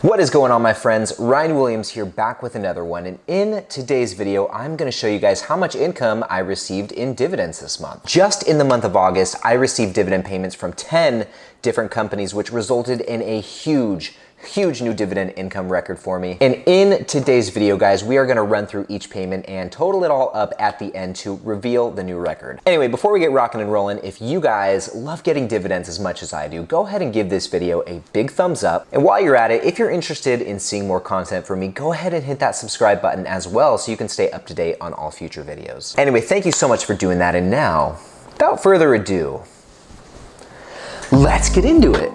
What is going on, my friends? Ryan Williams here, back with another one, and in today's video I'm going to show you guys how much income I received in dividends this month. Just in the month of August, I received dividend payments from 10 different companies, which resulted in a huge new dividend income record for me. And in today's video, guys, we are gonna run through each payment and total it all up at the end to reveal the new record. Anyway, before we get rocking and rolling, if you guys love getting dividends as much as I do, go ahead and give this video a big thumbs up. And while you're at it, if you're interested in seeing more content from me, go ahead and hit that subscribe button as well so you can stay up to date on all future videos. Anyway, thank you so much for doing that. And now, without further ado, let's get into it.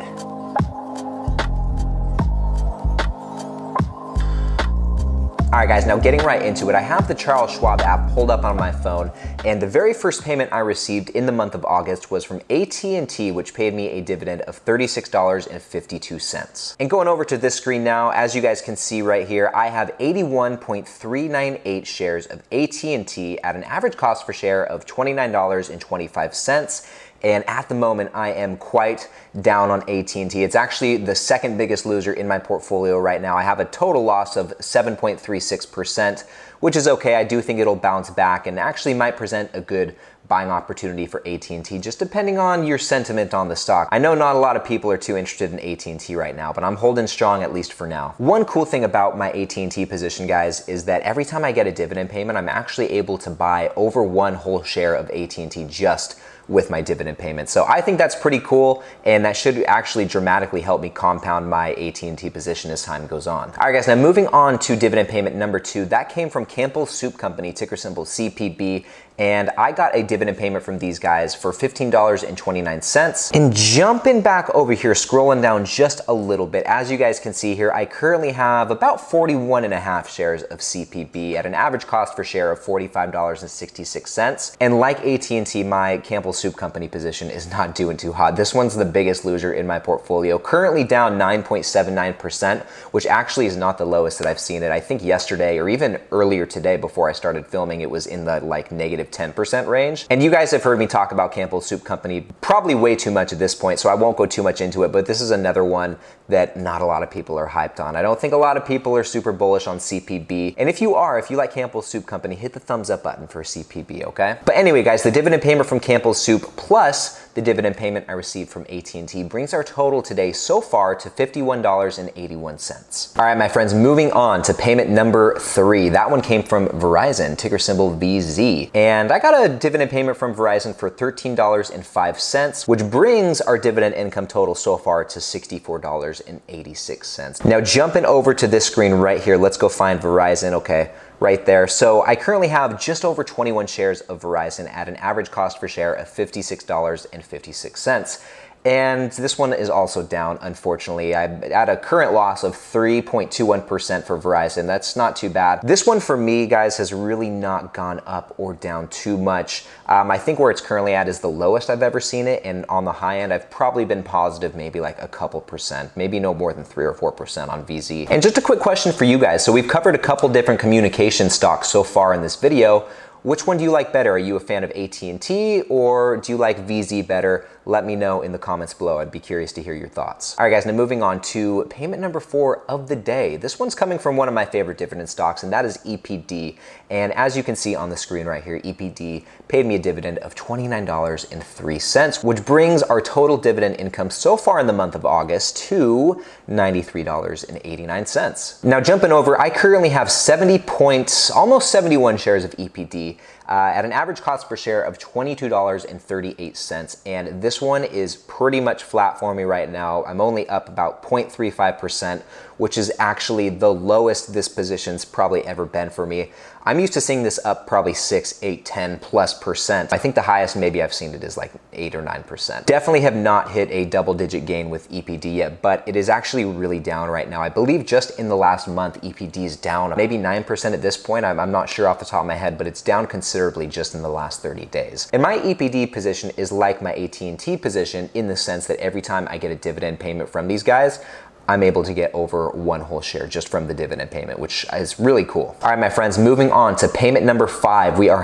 All right, guys, now getting right into it, I have the Charles Schwab app pulled up on my phone, and the very first payment I received in the month of August was from AT&T, which paid me a dividend of $36.52. And going over to this screen now, as you guys can see right here, I have 81.398 shares of AT&T at an average cost per share of $29.25. And at the moment, I am quite down on AT&T. It's actually the second biggest loser in my portfolio right now. I have a total loss of 7.36%, which is okay. I do think it'll bounce back and actually might present a good buying opportunity for AT&T, just depending on your sentiment on the stock. I know not a lot of people are too interested in AT&T right now, but I'm holding strong at least for now. One cool thing about my AT&T position, guys, is that every time I get a dividend payment, I'm actually able to buy over one whole share of AT&T just with my dividend payment. So I think that's pretty cool, and that should actually dramatically help me compound my AT&T position as time goes on. All right, guys, now moving on to dividend payment number 2. That came from Campbell's Soup Company, ticker symbol CPB, and I got a dividend payment from these guys for $15.29. And jumping back over here, scrolling down just a little bit, as you guys can see here, I currently have about 41.5 shares of CPB at an average cost per share of $45.66. And like AT&T, my Campbell's Soup Company position is not doing too hot. This one's the biggest loser in my portfolio, currently down 9.79%, which actually is not the lowest that I've seen it. I think yesterday or even earlier today before I started filming, it was in the like negative 10% range. And you guys have heard me talk about Campbell's Soup Company probably way too much at this point, so I won't go too much into it, but this is another one that not a lot of people are hyped on. I don't think a lot of people are super bullish on CPB. And if you are, if you like Campbell's Soup Company, hit the thumbs up button for CPB, okay? But anyway, guys, the dividend payment from Campbell's Soup plus the dividend payment I received from AT&T brings our total today so far to $51.81. All right, my friends, moving on to payment number 3. That one came from Verizon, ticker symbol VZ. And I got a dividend payment from Verizon for $13.05, which brings our dividend income total so far to $64.86. Now, jumping over to this screen right here, let's go find Verizon. Okay, right there. So I currently have just over 21 shares of Verizon at an average cost per share of $56.56. And this one is also down, unfortunately. I'm at a current loss of 3.21% for Verizon. That's not too bad. This one for me, guys, has really not gone up or down too much. I think where it's currently at is the lowest I've ever seen it. And on the high end, I've probably been positive maybe like a couple percent, maybe no more than 3 or 4% on VZ. And just a quick question for you guys. So we've covered a couple different communication stocks so far in this video. Which one do you like better? Are you a fan of AT&T or do you like VZ better? Let me know in the comments below. I'd be curious to hear your thoughts. All right, guys, now moving on to payment number 4 of the day. This one's coming from one of my favorite dividend stocks, and that is EPD. And as you can see on the screen right here, EPD paid me a dividend of $29.03, which brings our total dividend income so far in the month of August to $93.89. Now, jumping over, I currently have 70 points, almost 71 shares of EPD. At an average cost per share of $22.38. And this one is pretty much flat for me right now. I'm only up about 0.35%, which is actually the lowest this position's probably ever been for me. I'm used to seeing this up probably 6, 8, 10+%. I think the highest maybe I've seen it is like 8 or 9%. Definitely have not hit a double-digit gain with EPD yet, but it is actually really down right now. I believe just in the last month, EPD is down maybe 9% at this point. I'm not sure off the top of my head, but it's down considerably just in the last 30 days. And my EPD position is like my AT&T position in the sense that every time I get a dividend payment from these guys, I'm able to get over 1 whole share just from the dividend payment, which is really cool. All right, my friends, moving on to payment number 5. We are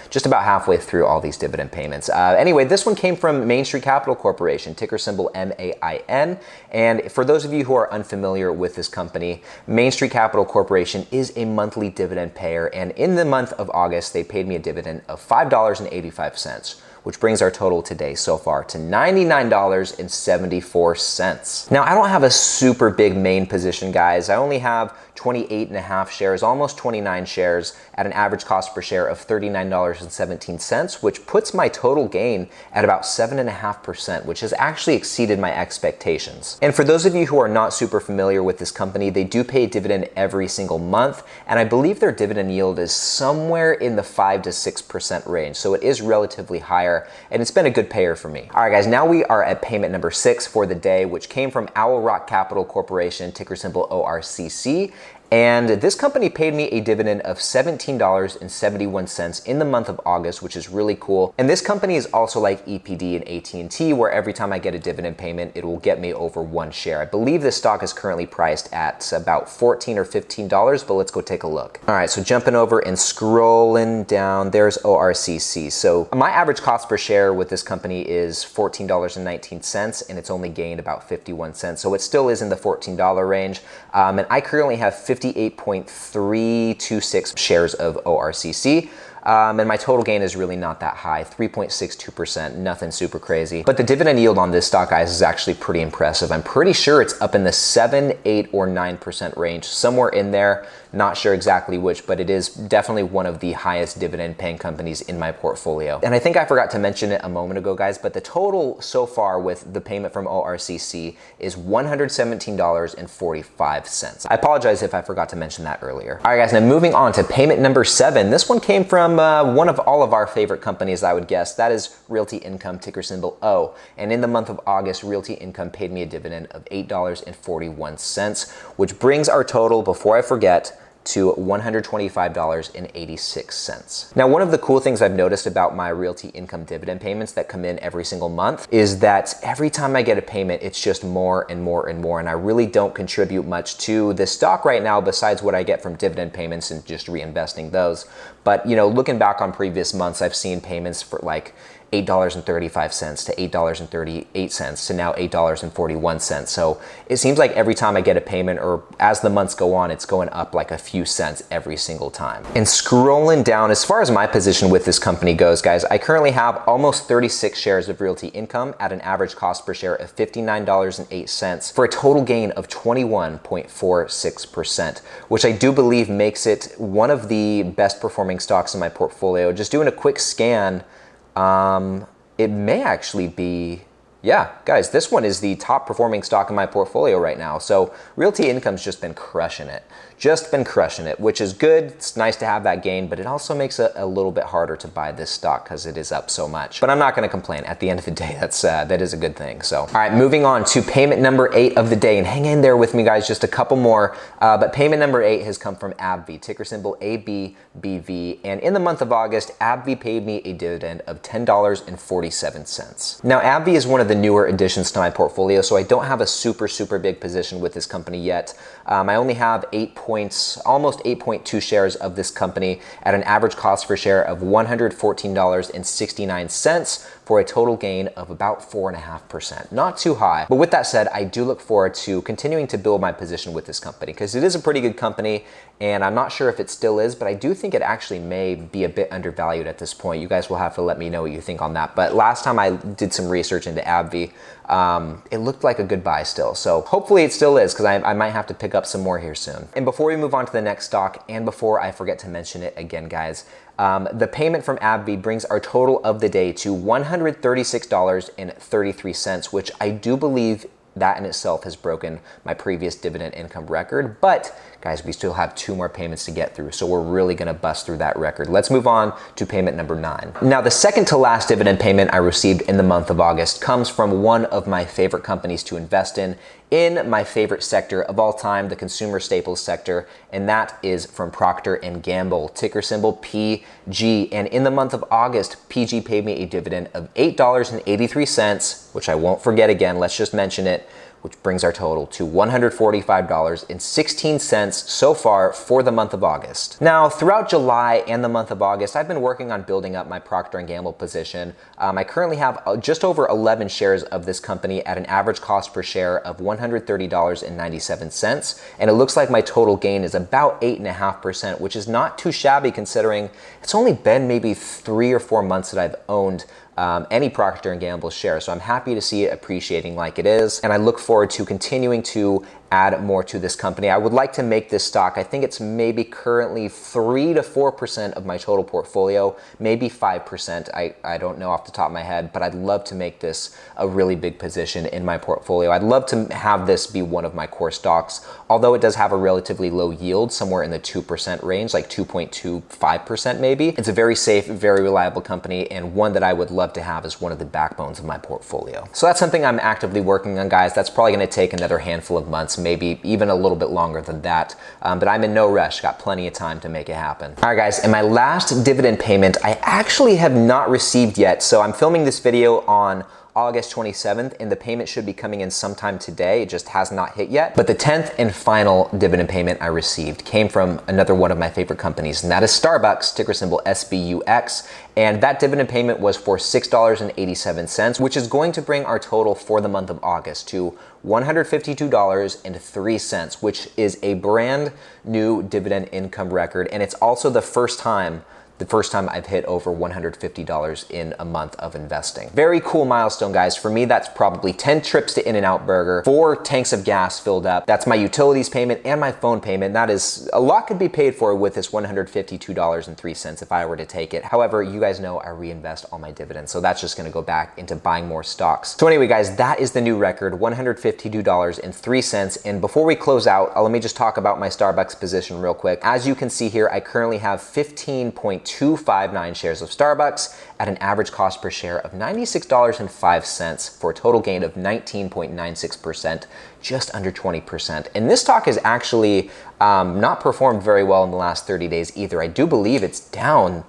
just about halfway through all these dividend payments. Anyway, this one came from Main Street Capital Corporation, ticker symbol MAIN. And for those of you who are unfamiliar with this company, Main Street Capital Corporation is a monthly dividend payer. And in the month of August, they paid me a dividend of $5.85. Which brings our total today so far to $99.74. Now, I don't have a super big main position, guys. I only have 28.5 shares, almost 29 shares at an average cost per share of $39.17, which puts my total gain at about 7.5%, which has actually exceeded my expectations. And for those of you who are not super familiar with this company, they do pay a dividend every single month, and I believe their dividend yield is somewhere in the 5 to 6% range, so it is relatively higher, and it's been a good payer for me. All right, guys, now we are at payment number 6 for the day, which came from Owl Rock Capital Corporation, ticker symbol ORCC. And this company paid me a dividend of $17.71 in the month of August, which is really cool. And this company is also like EPD and AT&T, where every time I get a dividend payment, it will get me over 1 share. I believe this stock is currently priced at about $14 or $15, but let's go take a look. All right, so jumping over and scrolling down, there's ORCC. So my average cost per share with this company is $14.19, and it's only gained about 51 cents. So it still is in the $14 range. And I currently have 58.326 shares of ORCC. And my total gain is really not that high, 3.62%, nothing super crazy. But the dividend yield on this stock, guys, is actually pretty impressive. I'm pretty sure it's up in the 7, 8, or 9% range, somewhere in there. Not sure exactly which, but it is definitely one of the highest dividend paying companies in my portfolio. And I think I forgot to mention it a moment ago, guys, but the total so far with the payment from ORCC is $117.45. I apologize if I forgot to mention that earlier. All right, guys, now moving on to payment number 7. This one came from one of all of our favorite companies, I would guess. That is Realty Income, ticker symbol O. And in the month of August, Realty Income paid me a dividend of $8.41, which brings our total, before I forget, to $125.86. Now, one of the cool things I've noticed about my Realty Income dividend payments that come in every single month is that every time I get a payment, it's just more and more and more. And I really don't contribute much to this stock right now besides what I get from dividend payments and just reinvesting those. But, you know, looking back on previous months, I've seen payments for like $8.35 to $8.38 to now $8.41. So it seems like every time I get a payment, or as the months go on, it's going up like a few cents every single time. And scrolling down, as far as my position with this company goes, guys, I currently have almost 36 shares of Realty Income at an average cost per share of $59.08 for a total gain of 21.46%, which I do believe makes it one of the best performing stocks in my portfolio. Just doing a quick scan, it may actually be, yeah, guys, this one is the top performing stock in my portfolio right now. So Realty Income's just been crushing it. Which is good. It's nice to have that gain, but it also makes it a little bit harder to buy this stock because it is up so much. But I'm not going to complain. At the end of the day, that is a good thing. So, all right, moving on to payment number 8 of the day, and hang in there with me, guys, just a couple more. But payment number 8 has come from AbbVie, ticker symbol ABBV, and in the month of August, AbbVie paid me a dividend of $10.47. Now, AbbVie is one of the newer additions to my portfolio, so I don't have a super big position with this company yet. I only have almost 8.2 shares of this company at an average cost per share of $114.69 for a total gain of about 4.5%. Not too high. But with that said, I do look forward to continuing to build my position with this company because it is a pretty good company, and I'm not sure if it still is, but I do think it actually may be a bit undervalued at this point. You guys will have to let me know what you think on that. But last time I did some research into AbbVie, it looked like a good buy still. So hopefully it still is, because I might have to pick up some more here soon. And before we move on to the next stock, and before I forget to mention it again, guys, the payment from AbbVie brings our total of the day to $136.33, which I do believe that in itself has broken my previous dividend income record. But guys, we still have 2 more payments to get through, so we're really gonna bust through that record. Let's move on to payment number 9. Now, the second to last dividend payment I received in the month of August comes from one of my favorite companies to invest in my favorite sector of all time, the consumer staples sector, and that is from Procter & Gamble, ticker symbol PG. And in the month of August, PG paid me a dividend of $8.83, which I won't forget again, let's just mention it, which brings our total to $145.16 so far for the month of August. Now, throughout July and the month of August, I've been working on building up my Procter & Gamble position. I currently have just over 11 shares of this company at an average cost per share of $130.97, and it looks like my total gain is about 8.5%, which is not too shabby considering it's only been maybe 3 or 4 months that I've owned any Procter & Gamble share. So I'm happy to see it appreciating like it is, and I look forward to continuing to add more to this company. I would like to make this stock, I think it's maybe currently 3 to 4% of my total portfolio, maybe 5%. I don't know off the top of my head, but I'd love to make this a really big position in my portfolio. I'd love to have this be one of my core stocks, although it does have a relatively low yield, somewhere in the 2% range, like 2.25% maybe. It's a very safe, very reliable company, and one that I would love to have as one of the backbones of my portfolio. So that's something I'm actively working on, guys. That's probably gonna take another handful of months, maybe even a little bit longer than that, but I'm in no rush, got plenty of time to make it happen. All right, guys, and my last dividend payment I actually have not received yet, so I'm filming this video on August 27th, and the payment should be coming in sometime today. It just has not hit yet. But the 10th and final dividend payment I received came from another one of my favorite companies, and that is Starbucks, ticker symbol SBUX. And that dividend payment was for $6.87, which is going to bring our total for the month of August to $152.03, which is a brand new dividend income record. And it's also the first time I've hit over $150 in a month of investing. Very cool milestone, guys. For me, that's probably 10 trips to In-N-Out Burger, 4 tanks of gas filled up. That's my utilities payment and my phone payment. That is, a lot could be paid for with this $152.03 if I were to take it. However, you guys know I reinvest all my dividends, so that's just gonna go back into buying more stocks. So anyway, guys, that is the new record, $152.03. And before we close out, let me just talk about my Starbucks position real quick. As you can see here, I currently have 15.259 shares of Starbucks at an average cost per share of $96.05 for a total gain of 19.96%, just under 20%. And this stock has actually not performed very well in the last 30 days either. I do believe it's down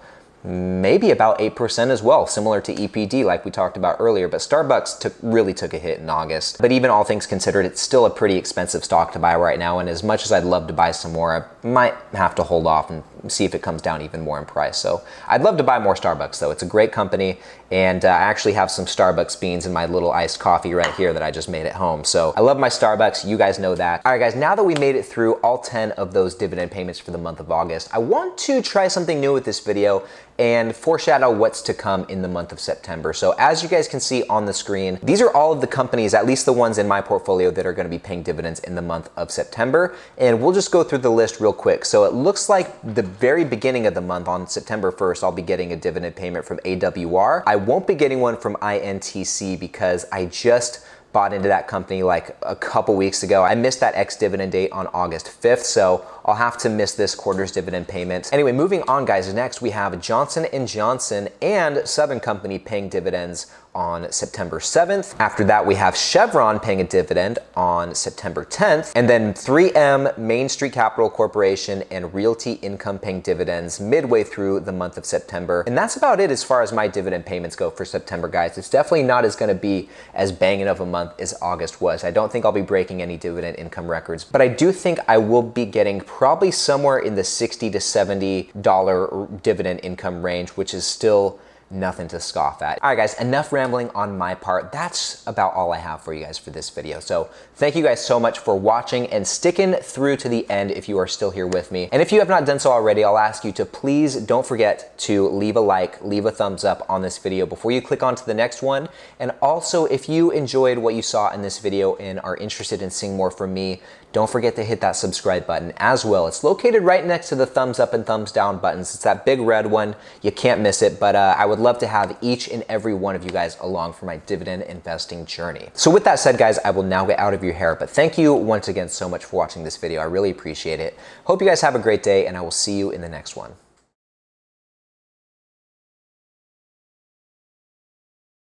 maybe about 8% as well, similar to EPD like we talked about earlier, but Starbucks really took a hit in August. But even all things considered, it's still a pretty expensive stock to buy right now, and as much as I'd love to buy some more, I might have to hold off and see if it comes down even more in price. So I'd love to buy more Starbucks though. It's a great company, and I actually have some Starbucks beans in my little iced coffee right here that I just made at home. So I love my Starbucks, you guys know that. All right, guys, now that we made it through all 10 of those dividend payments for the month of August, I want to try something new with this video and foreshadow what's to come in the month of September. So as you guys can see on the screen, these are all of the companies, at least the ones in my portfolio, that are gonna be paying dividends in the month of September. And we'll just go through the list real quick. So it looks like the very beginning of the month, on September 1st, I'll be getting a dividend payment from AWR. I won't be getting one from INTC because I just bought into that company like a couple weeks ago. I missed that ex-dividend date on August 5th, so I'll have to miss this quarter's dividend payment. Anyway, moving on, guys, next we have Johnson & Johnson and Southern Company paying dividends on September 7th. After that, we have Chevron paying a dividend on September 10th, and then 3M, Main Street Capital Corporation, and Realty Income paying dividends midway through the month of September. And that's about it as far as my dividend payments go for September, guys. It's definitely not gonna be as banging of a month as August was. I don't think I'll be breaking any dividend income records, but I do think I will be getting probably somewhere in the $60 to $70 dividend income range, which is still nothing to scoff at. All right, guys, enough rambling on my part. That's about all I have for you guys for this video. So thank you guys so much for watching and sticking through to the end if you are still here with me. And if you have not done so already, I'll ask you to please don't forget to leave a like, leave a thumbs up on this video before you click on to the next one. And also, if you enjoyed what you saw in this video and are interested in seeing more from me, don't forget to hit that subscribe button as well. It's located right next to the thumbs up and thumbs down buttons. It's that big red one. You can't miss it, but I would love to have each and every one of you guys along for my dividend investing journey. So with that said, guys, I will now get out of your hair, but thank you once again so much for watching this video. I really appreciate it. Hope you guys have a great day, and I will see you in the next one.